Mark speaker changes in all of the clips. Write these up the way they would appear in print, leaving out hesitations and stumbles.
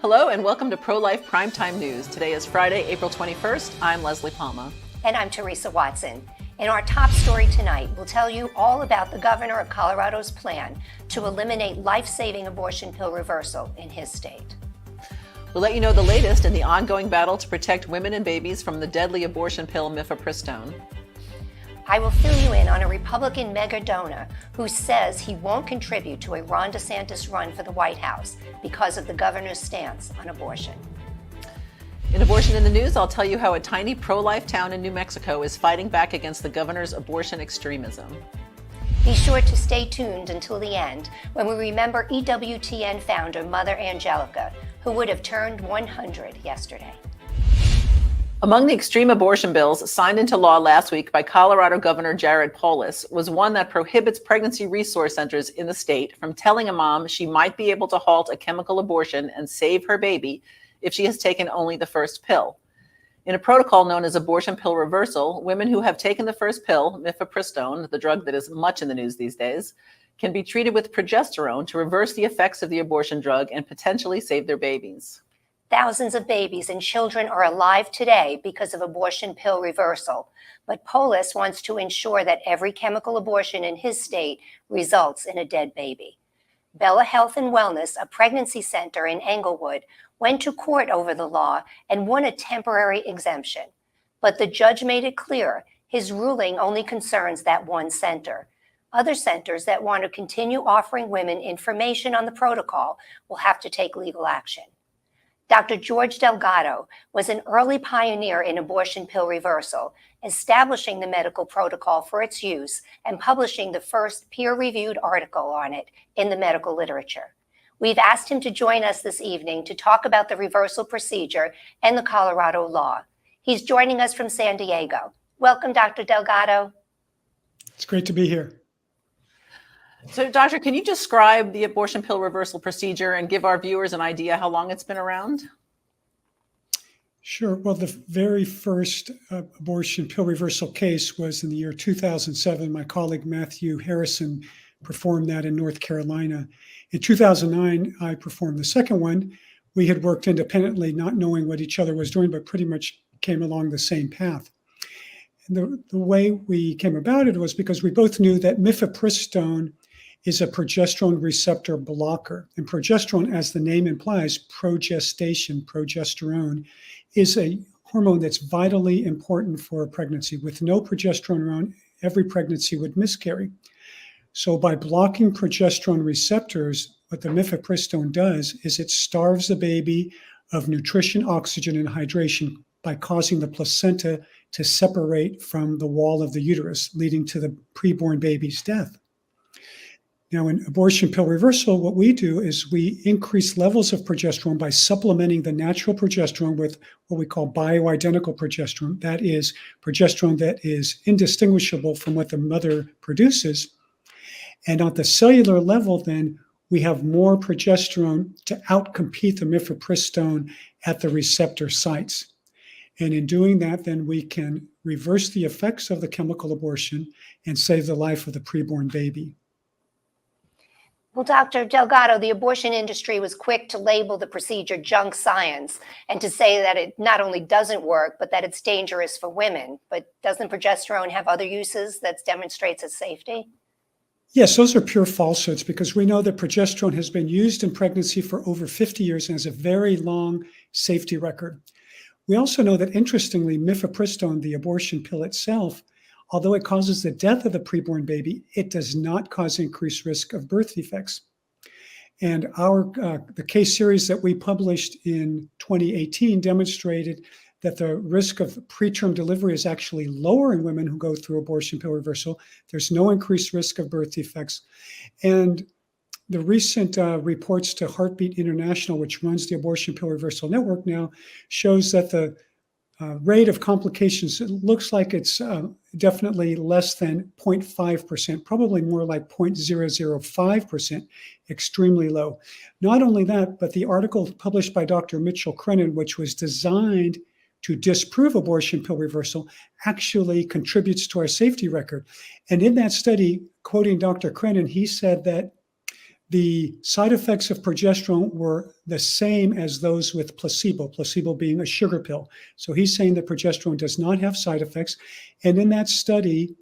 Speaker 1: Hello and welcome to Pro-Life Primetime News. Today is Friday, April 21st. I'm Leslie Palma.
Speaker 2: And I'm Teresa Watson. In our top story tonight, we'll tell you all about the governor of Colorado's plan to eliminate life-saving abortion pill reversal in his state.
Speaker 1: We'll let you know the latest in the ongoing battle to protect women and babies from the deadly abortion pill mifepristone.
Speaker 2: I will fill you in on a Republican mega donor who says he won't contribute to a Ron DeSantis run for the White House because of the governor's stance on abortion.
Speaker 1: In Abortion in the News, I'll tell you how a tiny pro-life town in New Mexico is fighting back against the governor's abortion extremism.
Speaker 2: Be sure to stay tuned until the end when we remember EWTN founder Mother Angelica, who would have turned 100 yesterday.
Speaker 1: Among the extreme abortion bills signed into law last week by Colorado Governor Jared Polis was one that prohibits pregnancy resource centers in the state from telling a mom she might be able to halt a chemical abortion and save her baby if she has taken only the first pill. In a protocol known as abortion pill reversal, women who have taken the first pill, mifepristone, the drug that is much in the news these days, can be treated with progesterone to reverse the effects of the abortion drug and potentially save their babies.
Speaker 2: Thousands of babies and children are alive today because of abortion pill reversal, but Polis wants to ensure that every chemical abortion in his state results in a dead baby. Bella Health and Wellness, a pregnancy center in Englewood, went to court over the law and won a temporary exemption. But the judge made it clear his ruling only concerns that one center. Other centers that want to continue offering women information on the protocol will have to take legal action. Dr. George Delgado was an early pioneer in abortion pill reversal, establishing the medical protocol for its use and publishing the first peer-reviewed article on it in the medical literature. We've asked him to join us this evening to talk about the reversal procedure and the Colorado law. He's joining us from San Diego. Welcome, Dr. Delgado.
Speaker 3: It's great to be here.
Speaker 1: So, Doctor, can you describe the abortion pill reversal procedure and give our viewers an idea how long it's been around?
Speaker 3: Sure. Well, the very first abortion pill reversal case was in the year 2007. My colleague Matthew Harrison performed that in North Carolina. In 2009, I performed the second one. We had worked independently, not knowing what each other was doing, but pretty much came along the same path. And the way we came about it was because we both knew that mifepristone is a progesterone receptor blocker. And progesterone, as the name implies, progesterone, is a hormone that's vitally important for a pregnancy. With no progesterone around, every pregnancy would miscarry. So by blocking progesterone receptors, what the mifepristone does is it starves the baby of nutrition, oxygen, and hydration by causing the placenta to separate from the wall of the uterus, leading to the preborn baby's death. Now, in abortion pill reversal, what we do is we increase levels of progesterone by supplementing the natural progesterone with what we call bioidentical progesterone. That is progesterone that is indistinguishable from what the mother produces. And at the cellular level, then, we have more progesterone to outcompete the mifepristone at the receptor sites. And in doing that, then we can reverse the effects of the chemical abortion and save the life of the preborn baby.
Speaker 2: Well, Dr. Delgado, the abortion industry was quick to label the procedure junk science and to say that it not only doesn't work, but that it's dangerous for women. But doesn't progesterone have other uses that demonstrates its safety?
Speaker 3: Yes, those are pure falsehoods because we know that progesterone has been used in pregnancy for over 50 years and has a very long safety record. We also know that, interestingly, mifepristone, the abortion pill itself, although it causes the death of the preborn baby, it does not cause increased risk of birth defects. And the case series that we published in 2018 demonstrated that the risk of preterm delivery is actually lower in women who go through abortion pill reversal. There's no increased risk of birth defects. And the recent reports to Heartbeat International, which runs the abortion pill reversal network now, shows that the rate of complications, it looks like it's definitely less than 0.5%, probably more like 0.005%, extremely low. Not only that, but the article published by Dr. Mitchell Crennan, which was designed to disprove abortion pill reversal, actually contributes to our safety record. And in that study, quoting Dr. Crennan, he said that the side effects of progesterone were the same as those with placebo being a sugar pill. So he's saying that progesterone does not have side effects. And in that study,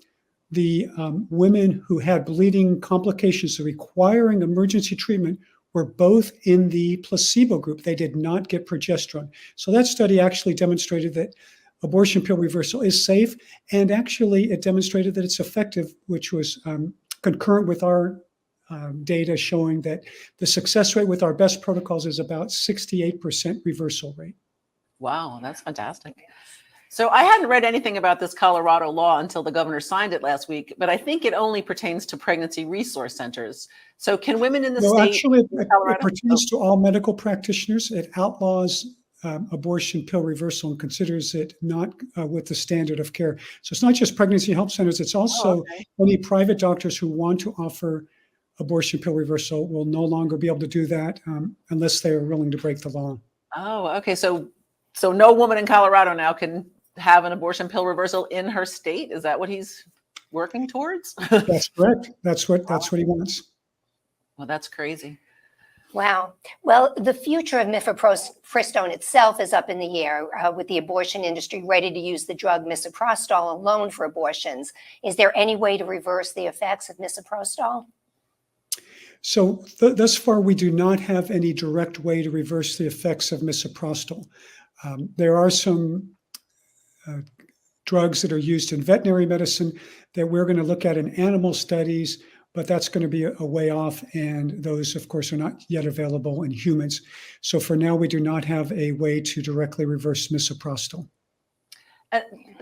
Speaker 3: the women who had bleeding complications requiring emergency treatment were both in the placebo group. They did not get progesterone. So that study actually demonstrated that abortion pill reversal is safe, and actually it demonstrated that it's effective, which was concurrent with our data showing that the success rate with our best protocols is about 68% reversal rate.
Speaker 1: Wow, that's fantastic. So I hadn't read anything about this Colorado law until the governor signed it last week, but I think it only pertains to pregnancy resource centers. So can women in the
Speaker 3: No,
Speaker 1: state
Speaker 3: actually,
Speaker 1: in
Speaker 3: it
Speaker 1: Colorado?
Speaker 3: pertains to all medical practitioners. It outlaws abortion pill reversal and considers it not with the standard of care. So it's not just pregnancy help centers. It's also
Speaker 1: okay.
Speaker 3: any private doctors who want to offer abortion pill reversal will no longer be able to do that unless they are willing to break the law.
Speaker 1: Oh, okay. So no woman in Colorado now can have an abortion pill reversal in her state? Is that what he's working towards?
Speaker 3: That's correct. That's what he wants.
Speaker 1: Well, that's crazy.
Speaker 2: Wow. Well, the future of mifepristone itself is up in the air with the abortion industry ready to use the drug misoprostol alone for abortions. Is there any way to reverse the effects of misoprostol?
Speaker 3: So thus far, we do not have any direct way to reverse the effects of misoprostol. There are some drugs that are used in veterinary medicine that we're going to look at in animal studies, but that's going to be a way off, and those, of course, are not yet available in humans. So for now, we do not have a way to directly reverse misoprostol.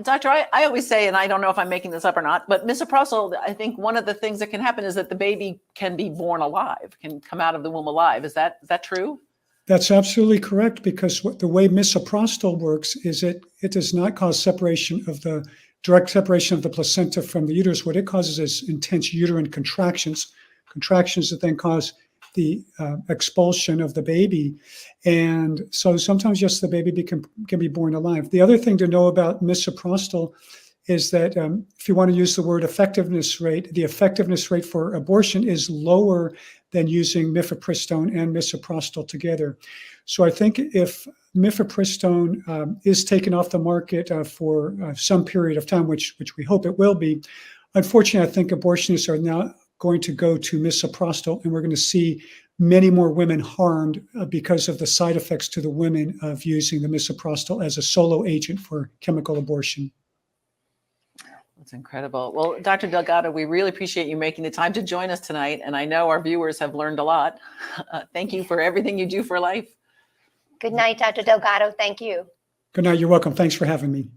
Speaker 1: Doctor, I always say, and I don't know if I'm making this up or not, but misoprostol, I think one of the things that can happen is that the baby can be born alive, can come out of the womb alive. Is that true?
Speaker 3: That's absolutely correct, because the way misoprostol works is it does not cause direct separation of the placenta from the uterus. What it causes is intense uterine contractions that then cause the expulsion of the baby. And so sometimes, yes, the baby can be born alive. The other thing to know about misoprostol is that if you want to use the word effectiveness rate, the effectiveness rate for abortion is lower than using mifepristone and misoprostol together. So I think if mifepristone is taken off the market for some period of time, which we hope it will be, unfortunately, I think abortionists are now going to go to misoprostol, and we're going to see many more women harmed because of the side effects to the women of using the misoprostol as a solo agent for chemical abortion.
Speaker 1: That's incredible. Well, Dr. Delgado, we really appreciate you making the time to join us tonight. And I know our viewers have learned a lot. Thank you for everything you do for life.
Speaker 2: Good night, Dr. Delgado. Thank you.
Speaker 3: Good night. You're welcome. Thanks for having me.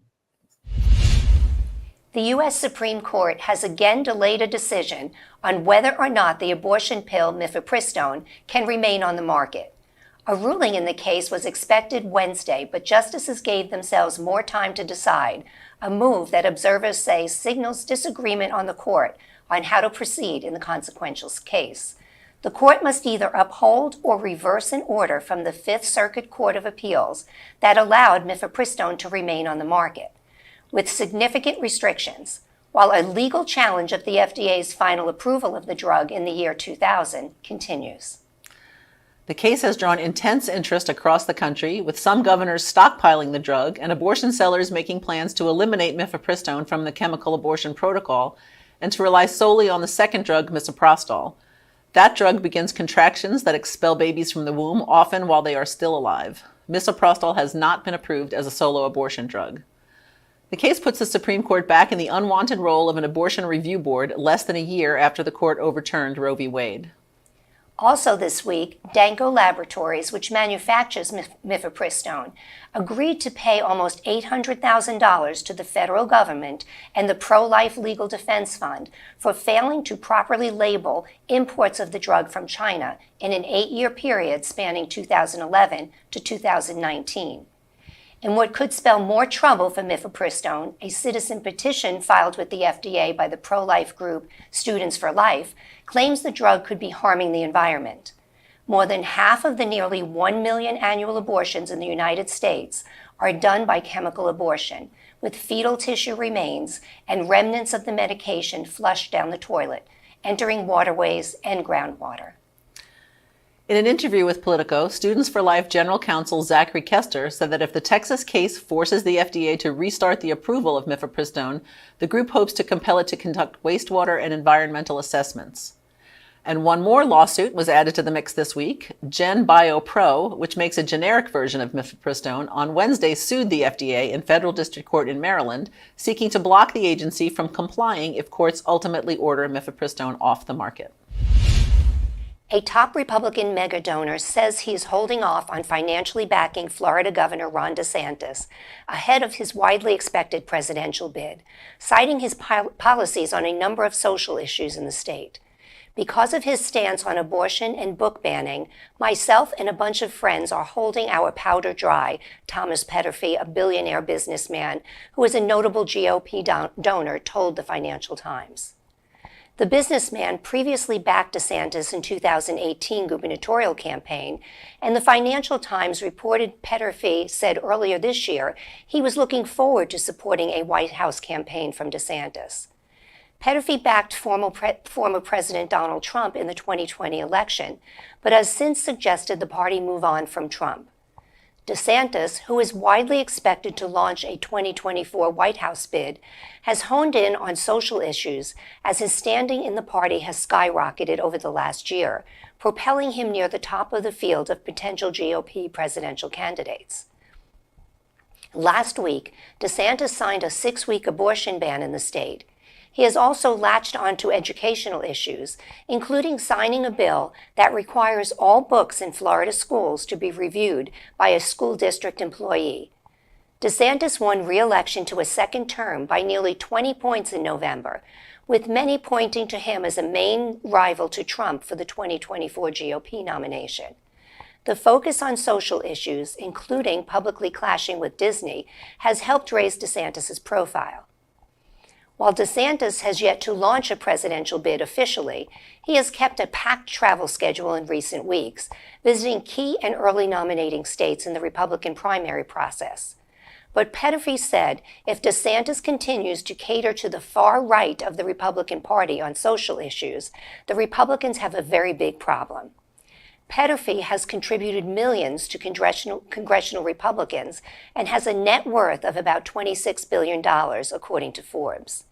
Speaker 2: The U.S. Supreme Court has again delayed a decision on whether or not the abortion pill mifepristone can remain on the market. A ruling in the case was expected Wednesday, but justices gave themselves more time to decide, a move that observers say signals disagreement on the court on how to proceed in the consequential case. The court must either uphold or reverse an order from the Fifth Circuit Court of Appeals that allowed mifepristone to remain on the market, with significant restrictions, while a legal challenge of the FDA's final approval of the drug in the year 2000 continues.
Speaker 1: The case has drawn intense interest across the country, with some governors stockpiling the drug and abortion sellers making plans to eliminate mifepristone from the chemical abortion protocol and to rely solely on the second drug, misoprostol. That drug begins contractions that expel babies from the womb, often while they are still alive. Misoprostol has not been approved as a solo abortion drug. The case puts the Supreme Court back in the unwanted role of an abortion review board less than a year after the court overturned Roe v. Wade.
Speaker 2: Also this week, Danko Laboratories, which manufactures mifepristone, agreed to pay almost $800,000 to the federal government and the Prolife Legal Defense Fund for failing to properly label imports of the drug from China in an 8-year period spanning 2011 to 2019. In what could spell more trouble for mifepristone, a citizen petition filed with the FDA by the pro-life group Students for Life claims the drug could be harming the environment. More than half of the nearly 1 million annual abortions in the United States are done by chemical abortion, with fetal tissue remains and remnants of the medication flushed down the toilet, entering waterways and groundwater.
Speaker 1: In an interview with Politico, Students for Life General Counsel Zachary Kester said that if the Texas case forces the FDA to restart the approval of mifepristone, the group hopes to compel it to conduct wastewater and environmental assessments. And one more lawsuit was added to the mix this week. GenBio Pro, which makes a generic version of mifepristone, on Wednesday sued the FDA in federal district court in Maryland, seeking to block the agency from complying if courts ultimately order mifepristone off the market.
Speaker 2: A top Republican mega donor says he is holding off on financially backing Florida Governor Ron DeSantis ahead of his widely expected presidential bid, citing his policies on a number of social issues in the state. Because of his stance on abortion and book banning, myself and a bunch of friends are holding our powder dry, Thomas Petterfy, a billionaire businessman who is a notable GOP donor, told the Financial Times. The businessman previously backed DeSantis in 2018 gubernatorial campaign, and the Financial Times reported Petterfy said earlier this year he was looking forward to supporting a White House campaign from DeSantis. Petterfy backed former President Donald Trump in the 2020 election, but has since suggested the party move on from Trump. DeSantis, who is widely expected to launch a 2024 White House bid, has honed in on social issues as his standing in the party has skyrocketed over the last year, propelling him near the top of the field of potential GOP presidential candidates. Last week, DeSantis signed a 6-week abortion ban in the state. He has also latched onto educational issues, including signing a bill that requires all books in Florida schools to be reviewed by a school district employee. DeSantis won re-election to a second term by nearly 20 points in November, with many pointing to him as a main rival to Trump for the 2024 GOP nomination. The focus on social issues, including publicly clashing with Disney, has helped raise DeSantis' profile. While DeSantis has yet to launch a presidential bid officially, he has kept a packed travel schedule in recent weeks, visiting key and early nominating states in the Republican primary process. But Petterfy said if DeSantis continues to cater to the far right of the Republican Party on social issues, the Republicans have a very big problem. Petterfy has contributed millions to congressional Republicans and has a net worth of about $26 billion, according to Forbes.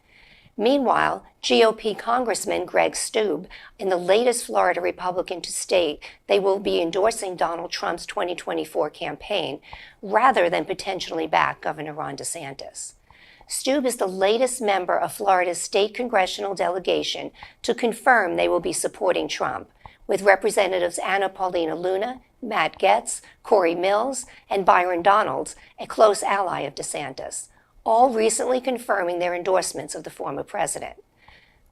Speaker 2: Meanwhile, GOP Congressman Greg Steube, in the latest Florida Republican to state they will be endorsing Donald Trump's 2024 campaign rather than potentially back Governor Ron DeSantis. Steube is the latest member of Florida's state congressional delegation to confirm they will be supporting Trump, with Representatives Anna Paulina Luna, Matt Gaetz, Corey Mills, and Byron Donalds, a close ally of DeSantis, all recently confirming their endorsements of the former president.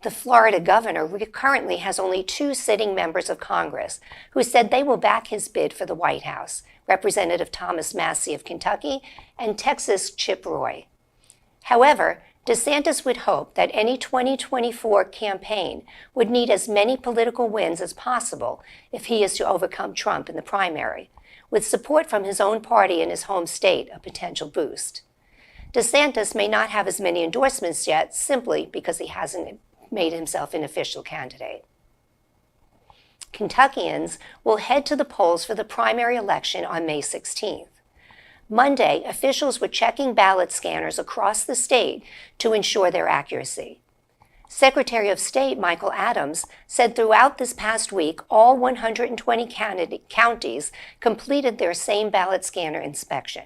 Speaker 2: The Florida governor currently has only 2 sitting members of Congress who said they will back his bid for the White House, Representative Thomas Massie of Kentucky and Texas Chip Roy. However, DeSantis would hope that any 2024 campaign would need as many political wins as possible if he is to overcome Trump in the primary, with support from his own party in his home state a potential boost. DeSantis may not have as many endorsements yet simply because he hasn't made himself an official candidate. Kentuckians will head to the polls for the primary election on May 16th. Monday, officials were checking ballot scanners across the state to ensure their accuracy. Secretary of State Michael Adams said throughout this past week, all 120 counties completed their same ballot scanner inspection.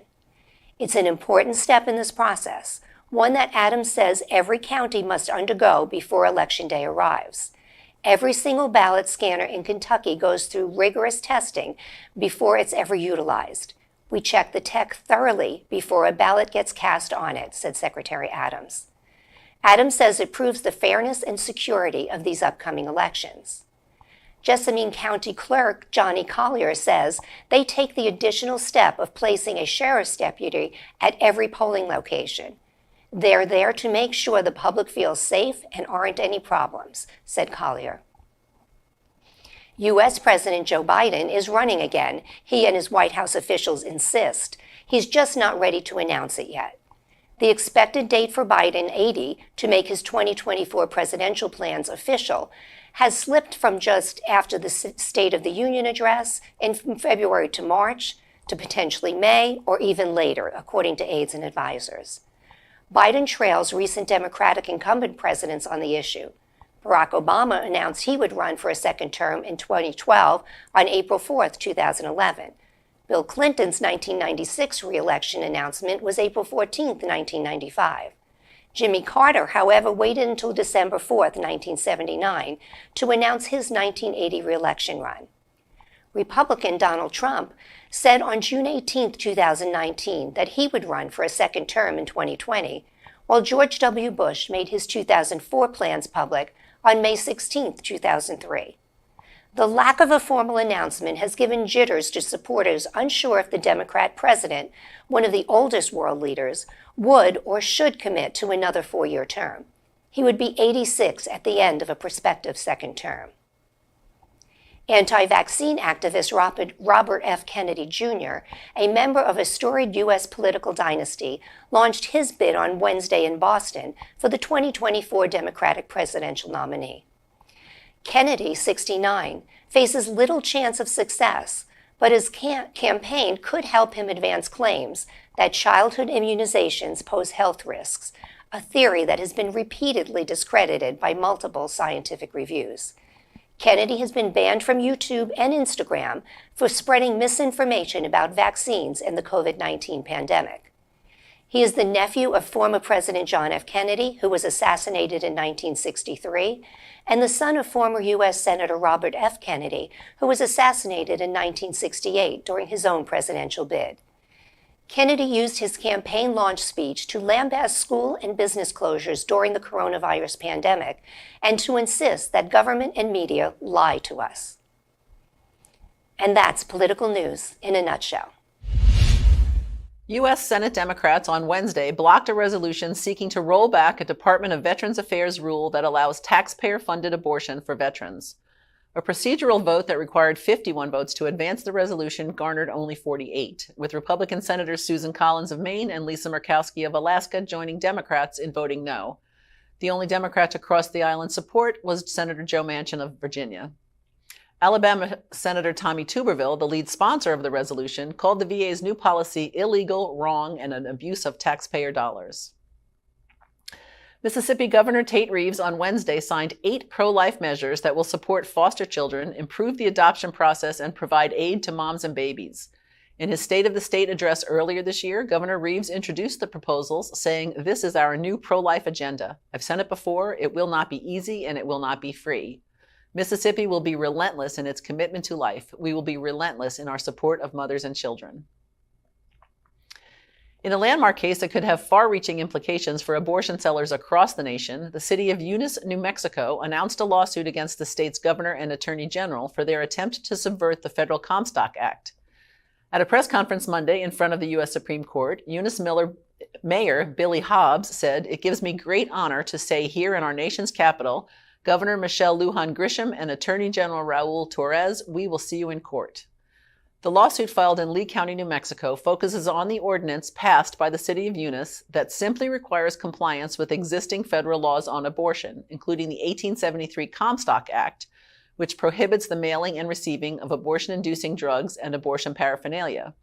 Speaker 2: It's an important step in this process, one that Adams says every county must undergo before Election Day arrives. Every single ballot scanner in Kentucky goes through rigorous testing before it's ever utilized. We check the tech thoroughly before a ballot gets cast on it, said Secretary Adams. Adams says it proves the fairness and security of these upcoming elections. Jessamine County Clerk Johnny Collier says they take the additional step of placing a sheriff's deputy at every polling location. They're there to make sure the public feels safe and aren't any problems, said Collier. U.S. President Joe Biden is running again, he and his White House officials insist. He's just not ready to announce it yet. The expected date for Biden, 80, to make his 2024 presidential plans official has slipped from just after the State of the Union address in February to March to potentially May or even later, according to aides and advisors. Biden trails recent Democratic incumbent presidents on the issue. Barack Obama announced he would run for a second term in 2012 on April 4, 2011. Bill Clinton's 1996 re-election announcement was April 14, 1995. Jimmy Carter, however, waited until December 4, 1979, to announce his 1980 re-election run. Republican Donald Trump said on June 18, 2019, that he would run for a second term in 2020, while George W. Bush made his 2004 plans public on May 16, 2003. The lack of a formal announcement has given jitters to supporters unsure if the Democrat president, one of the oldest world leaders, would or should commit to another 4-year term. He would be 86 at the end of a prospective second term. Anti-vaccine activist Robert F. Kennedy Jr., a member of a storied U.S. political dynasty, launched his bid on Wednesday in Boston for the 2024 Democratic presidential nominee. Kennedy, 69, faces little chance of success, but his campaign could help him advance claims that childhood immunizations pose health risks, a theory that has been repeatedly discredited by multiple scientific reviews. Kennedy has been banned from YouTube and Instagram for spreading misinformation about vaccines and the COVID-19 pandemic. He is the nephew of former President John F. Kennedy, who was assassinated in 1963, and the son of former U.S. Senator Robert F. Kennedy, who was assassinated in 1968 during his own presidential bid. Kennedy used his campaign launch speech to lambast school and business closures during the coronavirus pandemic and to insist that government and media lie to us. And that's political news in a nutshell.
Speaker 1: U.S. Senate Democrats on Wednesday blocked a resolution seeking to roll back a Department of Veterans Affairs rule that allows taxpayer-funded abortion for veterans. A procedural vote that required 51 votes to advance the resolution garnered only 48, with Republican Senators Susan Collins of Maine and Lisa Murkowski of Alaska joining Democrats in voting no. The only Democrat to cross the aisle in support was Senator Joe Manchin of Virginia. Alabama Senator Tommy Tuberville, the lead sponsor of the resolution, called the VA's new policy illegal, wrong, and an abuse of taxpayer dollars. Mississippi Governor Tate Reeves on Wednesday signed 8 pro-life measures that will support foster children, improve the adoption process, and provide aid to moms and babies. In his State of the State address earlier this year, Governor Reeves introduced the proposals, saying, "This is our new pro-life agenda. I've said it before, it will not be easy and it will not be free. Mississippi will be relentless in its commitment to life. We will be relentless in our support of mothers and children." In a landmark case that could have far-reaching implications for abortion sellers across the nation, the city of Eunice, New Mexico, announced a lawsuit against the state's governor and attorney general for their attempt to subvert the federal Comstock Act. At a press conference Monday in front of the U.S. Supreme Court, Eunice Mayor Billy Hobbs said, "It gives me great honor to say here in our nation's capital, Governor Michelle Lujan Grisham and Attorney General Raul Torres, we will see you in court." The lawsuit filed in Lee County, New Mexico, focuses on the ordinance passed by the city of Eunice that simply requires compliance with existing federal laws on abortion, including the 1873 Comstock Act, which prohibits the mailing and receiving of abortion-inducing drugs and abortion paraphernalia.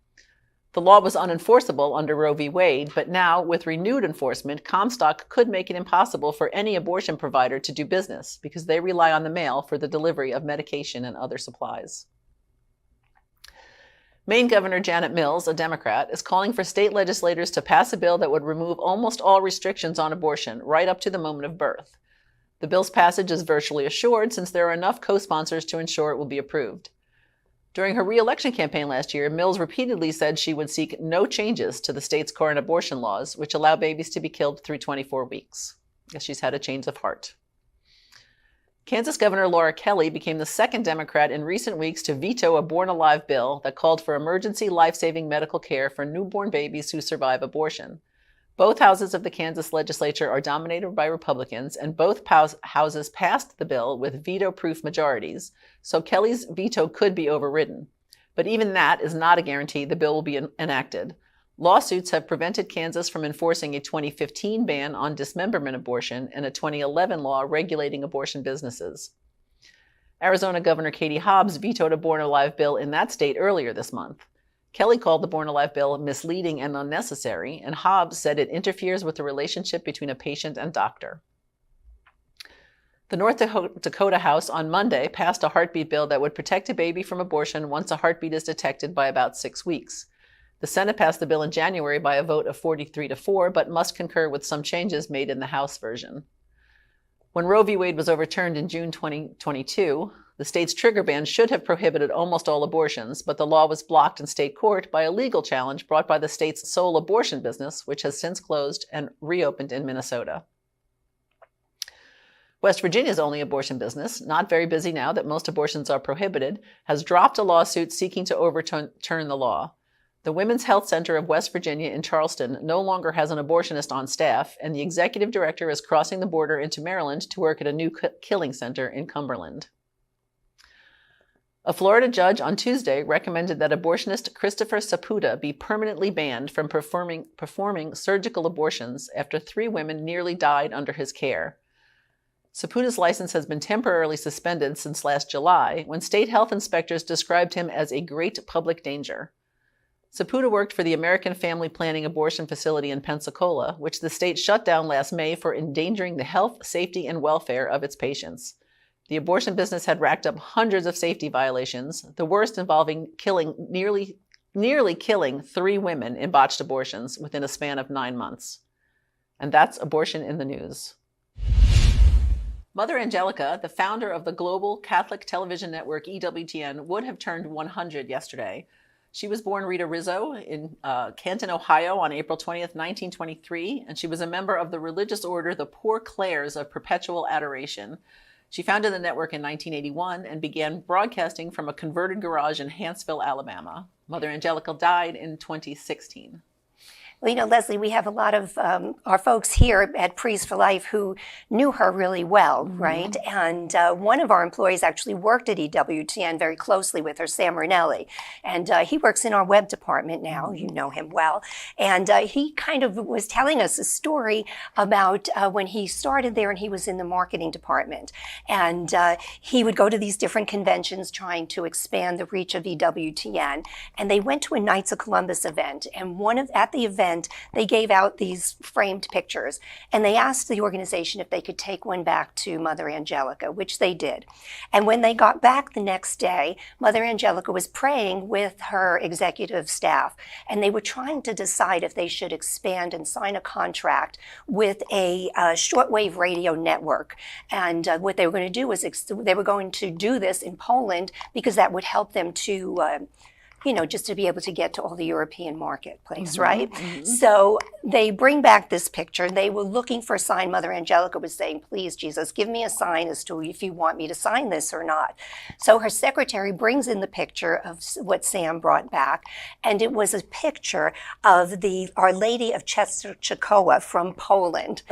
Speaker 1: The law was unenforceable under Roe v. Wade, but now, with renewed enforcement, Comstock could make it impossible for any abortion provider to do business because they rely on the mail for the delivery of medication and other supplies. Maine Governor Janet Mills, a Democrat, is calling for state legislators to pass a bill that would remove almost all restrictions on abortion right up to the moment of birth. The bill's passage is virtually assured since there are enough co-sponsors to ensure it will be approved. During her re-election campaign last year, Mills repeatedly said she would seek no changes to the state's current abortion laws, which allow babies to be killed through 24 weeks. I guess she's had a change of heart. Kansas Governor Laura Kelly became the second Democrat in recent weeks to veto a Born Alive bill that called for emergency life-saving medical care for newborn babies who survive abortion. Both houses of the Kansas legislature are dominated by Republicans, and both houses passed the bill with veto-proof majorities, so Kelly's veto could be overridden. But even that is not a guarantee the bill will be enacted. Lawsuits have prevented Kansas from enforcing a 2015 ban on dismemberment abortion and a 2011 law regulating abortion businesses. Arizona Governor Katie Hobbs vetoed a Born Alive bill in that state earlier this month. Kelly called the Born Alive bill misleading and unnecessary, and Hobbs said it interferes with the relationship between a patient and doctor. The North Dakota House on Monday passed a heartbeat bill that would protect a baby from abortion once a heartbeat is detected by about 6 weeks. The Senate passed the bill in January by a vote of 43-4, but must concur with some changes made in the House version. When Roe v. Wade was overturned in June 2022, the state's trigger ban should have prohibited almost all abortions, but the law was blocked in state court by a legal challenge brought by the state's sole abortion business, which has since closed and reopened in Minnesota. West Virginia's only abortion business, not very busy now that most abortions are prohibited, has dropped a lawsuit seeking to overturn the law. The Women's Health Center of West Virginia in Charleston no longer has an abortionist on staff, and the executive director is crossing the border into Maryland to work at a new killing center in Cumberland. A Florida judge on Tuesday recommended that abortionist Christopher Saputo be permanently banned from performing surgical abortions after 3 women nearly died under his care. Saputo's license has been temporarily suspended since last July, when state health inspectors described him as a great public danger. Saputo worked for the American Family Planning Abortion Facility in Pensacola, which the state shut down last May for endangering the health, safety, and welfare of its patients. The abortion business had racked up hundreds of safety violations, the worst involving nearly killing 3 women in botched abortions within a span of 9 months. And that's Abortion in the News. Mother Angelica, the founder of the global Catholic television network EWTN, would have turned 100 yesterday. She was born Rita Rizzo in Canton, Ohio on April 20th, 1923, and she was a member of the religious order, the Poor Clares of Perpetual Adoration. She founded the network in 1981 and began broadcasting from a converted garage in Hanceville, Alabama. Mother Angelica died in 2016.
Speaker 2: Well, Leslie, we have a lot of our folks here at Priest for Life who knew her really well, right? And one of our employees actually worked at EWTN very closely with her, Sam Ranelli. And he works in our web department now. You know him well. And he kind of was telling us a story about when he started there and he was in the marketing department. And he would go to these different conventions trying to expand the reach of EWTN. And they went to a Knights of Columbus event. And at the event, they gave out these framed pictures, and they asked the organization if they could take one back to Mother Angelica, which they did. And when they got back the next day, Mother Angelica was praying with her executive staff, and they were trying to decide if they should expand and sign a contract with a shortwave radio network. And what they were going to do was they were going to do this in Poland because that would help them to just to be able to get to all the European marketplace, right? So they bring back this picture. They were looking for a sign. Mother Angelica was saying, please, Jesus, give me a sign as to if you want me to sign this or not. So her secretary brings in the picture of what Sam brought back, and it was a picture of Our Lady of Czestochowa from Poland.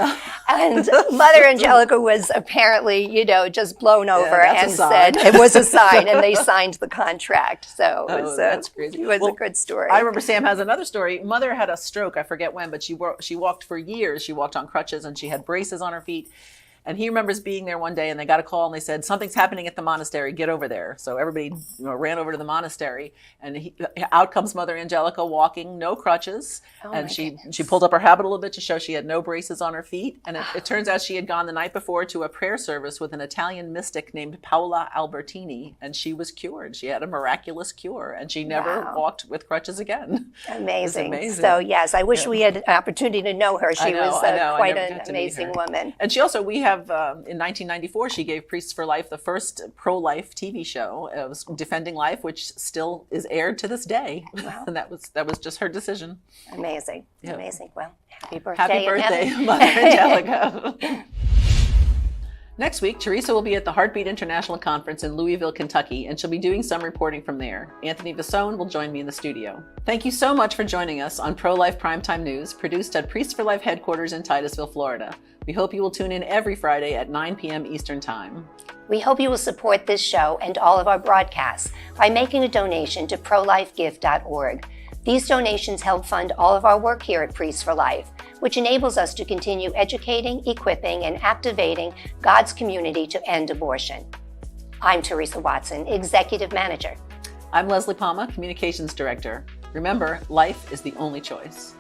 Speaker 2: And Mother Angelica was apparently, just blown over and said it was a sign, and they signed the contract. So it was
Speaker 1: that's crazy.
Speaker 2: It was a good story.
Speaker 1: I remember Sam has another story. Mother had a stroke, I forget when, but she walked for years. She walked on crutches and she had braces on her feet. And he remembers being there one day and they got a call and they said, something's happening at the monastery, get over there. So everybody ran over to the monastery, and out comes Mother Angelica walking, no crutches. And she pulled up her habit a little bit to show she had no braces on her feet. And it turns out she had gone the night before to a prayer service with an Italian mystic named Paola Albertini, and she was cured. She had a miraculous cure, and she never walked with crutches again.
Speaker 2: Amazing. So yes, I wish we had an opportunity to know her. She was quite an amazing woman.
Speaker 1: And she also, we have in 1994, she gave Priests for Life the first pro-life TV show. It was Defending Life, which still is aired to this day. Wow. And that was just her decision.
Speaker 2: Amazing.
Speaker 1: Yep.
Speaker 2: Amazing. Well, happy birthday.
Speaker 1: Happy birthday, Mother Angelica. Next week, Teresa will be at the Heartbeat International Conference in Louisville, Kentucky, and she'll be doing some reporting from there. Anthony Vasone will join me in the studio. Thank you so much for joining us on Pro-Life Primetime News, produced at Priests for Life headquarters in Titusville, Florida. We hope you will tune in every Friday at 9 p.m. Eastern Time.
Speaker 2: We hope you will support this show and all of our broadcasts by making a donation to prolifegift.org. These donations help fund all of our work here at Priests for Life, which enables us to continue educating, equipping, and activating God's community to end abortion. I'm Teresa Watson, Executive Manager.
Speaker 1: I'm Leslie Palma, Communications Director. Remember, life is the only choice.